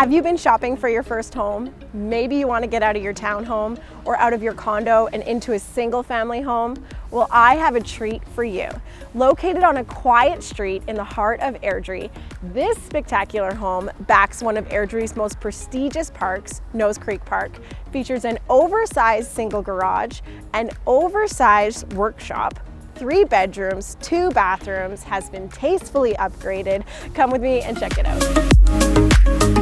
Have you been shopping for your first home? Maybe you want to get out of your townhome or out of your condo and into a single family home? Well, I have a treat for you. Located on a quiet street in the heart of Airdrie, this spectacular home backs one of Airdrie's most prestigious parks, Nose Creek Park, features an oversized single garage, an oversized workshop, 3 bedrooms, 2 bathrooms, has been tastefully upgraded. Come with me and check it out.